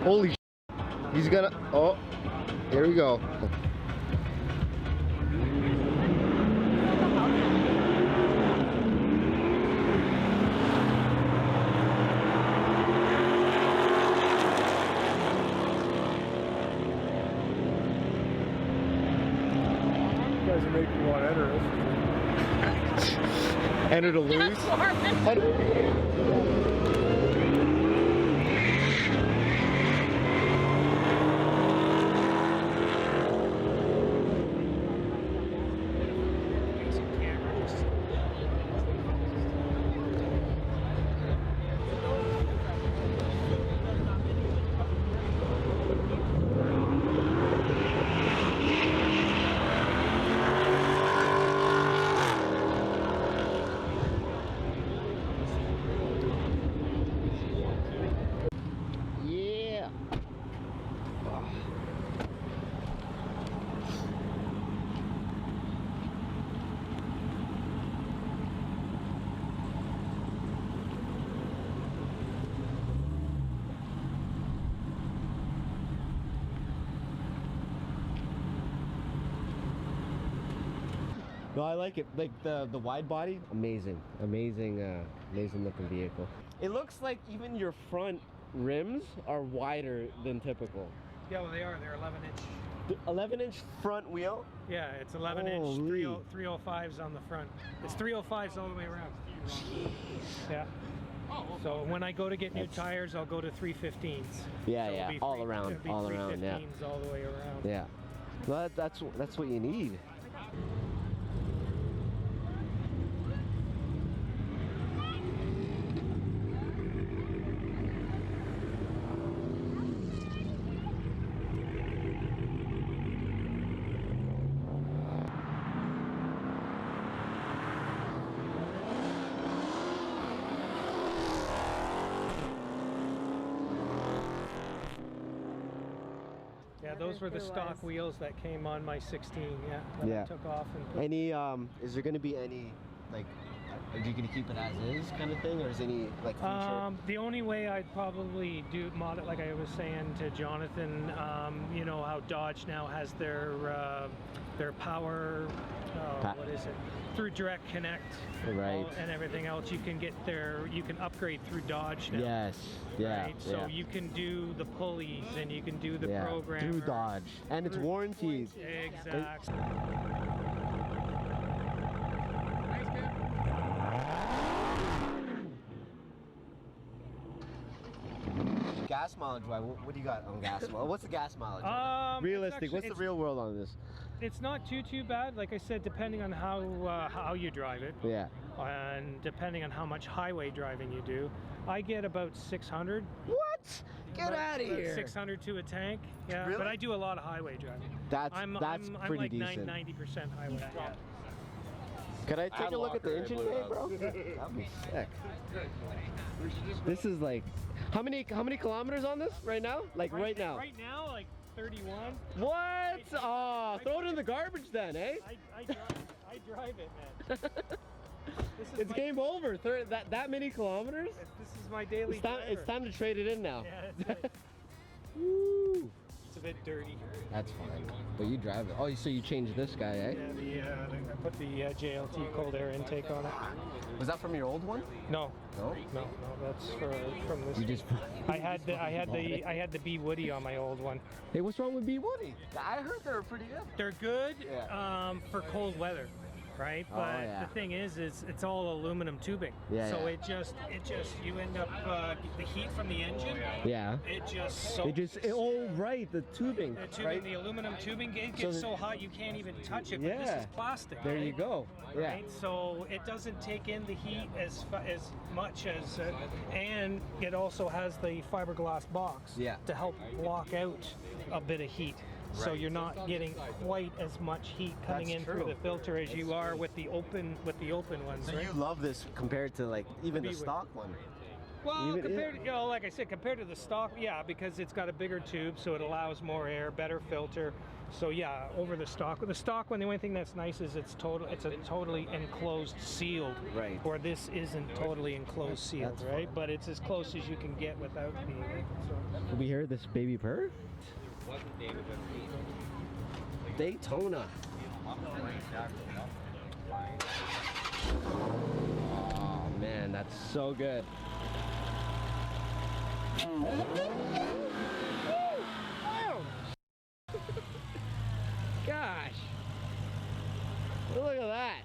Holy shit. He's gonna, oh, here we go. You guys are making me want to enter this. Enter to lose. No, I like it. Like the wide body, amazing looking vehicle. It looks like even your front rims are wider than typical. Yeah, well they are. They're 11-inch. 11-inch front wheel? Yeah, it's 11-inch 305s on the front. It's 305s all the way around. Yeah. So when I go to get new tires, I'll go to 315s. Yeah, so yeah, all around, yeah. all the way around. Yeah. Well, that's what you need. Yeah, those were the stock wheels that came on my 16. Yeah, that I took off and put. Any is there going to be any like? Are you going to keep it as is kind of thing, or is any like feature? The only way I'd probably do mod it, like I was saying to Jonathan, you know how Dodge now has their power, what is it? Through Direct Connect, right, and everything else. You can get you can upgrade through Dodge now. Yes, yeah. Right? So you can do the pulleys and you can do the program through Dodge, and it's warranties. Exactly. Gas mileage, what do you got on gas mileage? What's the gas mileage? Realistic, actually, what's the real world on this? It's not too bad. Like I said, depending on how you drive it. Yeah. And depending on how much highway driving you do, I get about 600. What? Get out of here. 600 to a tank. Yeah. Really? But I do a lot of highway driving. That's pretty like decent. 90% highway. Yeah. Could I take a look at the engine bay, bro? That'd be sick. This is like, how many kilometers on this right now? Like right now? Right now, like 31. What? Oh, throw it in the garbage then, eh? I drive it, man. It's game over. That many kilometers? This is my daily driver. It's time to trade it in now. Yeah, that's it. Woo. It's a bit dirty. That's fine. But you drive it. Oh, so you changed this guy, eh? Yeah, I put the JLT cold air intake on it. Was that from your old one? No. No? No, that's from this. You just. I had the B Woody on my old one. Hey, what's wrong with B Woody? I heard they were pretty good. They're good Yeah. For cold weather. Right, but the thing is it's all aluminum tubing. Yeah. So it just you end up the heat from the engine. Yeah. It just soaks. The tubing. The tubing, right? the aluminum tubing, it gets so hot you can't even touch it. But this is plastic. There right? you go. Yeah. Right? So it doesn't take in the heat as much as, and it also has the fiberglass box. To help block out a bit of heat. Right. So you're not getting quite as much heat coming in through the filter as you are with the open ones. So right? you love this compared to like even the stock one. Well, compared to, like I said, compared to the stock, yeah, because it's got a bigger tube, so it allows more air, better filter. So yeah, over the stock. With the stock one, the only thing that's nice is it's a totally enclosed sealed. Right. Or this isn't totally enclosed sealed, right? But it's as close as you can get without being. So. Did we hear this baby purr? Daytona. Oh man, that's so good. Gosh, look at that.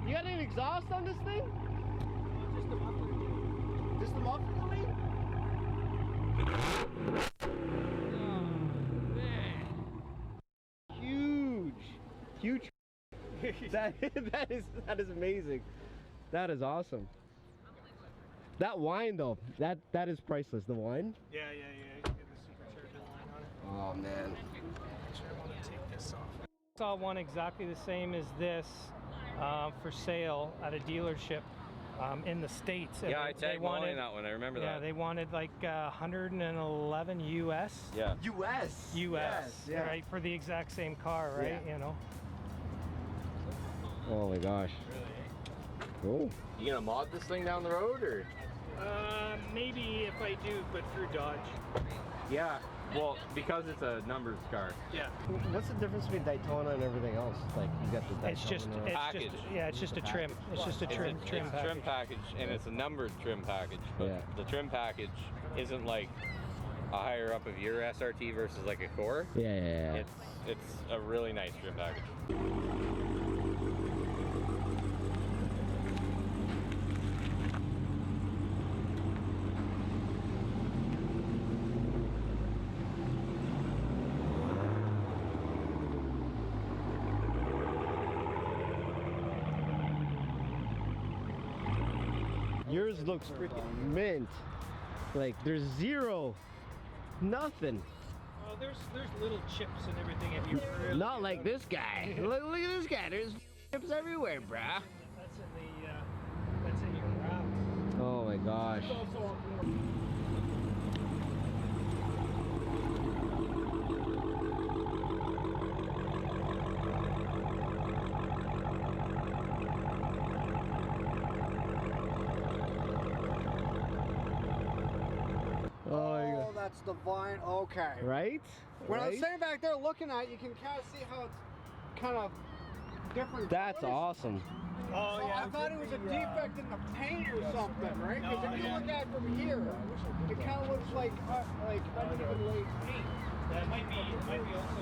You got an exhaust on this thing? Just the muffler clean? Oh man. Huge. that is amazing. That is awesome. That wine though, that is priceless. The wine. Yeah. You get the supercharger line on it. Oh man. Actually, I want to take this off. I saw one exactly the same as this for sale at a dealership in the States. Yeah, I tagged Molly in that one. I remember that. Yeah, they wanted like 111 US. Yeah. US. US. Yeah. Right, for the exact same car, right? Yeah. You know. Oh my gosh. Cool. You gonna mod this thing down the road, or? Maybe if I do, but through Dodge. Yeah. Well, because it's a numbers car. Yeah. What's the difference between Daytona and everything else? Like you got the Daytona. It's just a trim. It's just a trim package. Trim package, and it's a numbered trim package. But Yeah. the trim package isn't like a higher up of your SRT versus like a core. Yeah. It's a really nice trim package. Yours looks freaking mint. Like there's nothing. Well, there's little chips and everything if you really Not like this guy. Look at this guy. There's chips everywhere, bruh. That's in your route. Oh my gosh. Oh, that's the vine. Okay. Right? When I was Right? sitting back there looking at it, you can kind of see how it's kind of different. That's colors. awesome. Oh So yeah. I thought it was a defect in the paint or something, right? Because if you look at it from here, it kind of looks like uneven laid paint. That might be also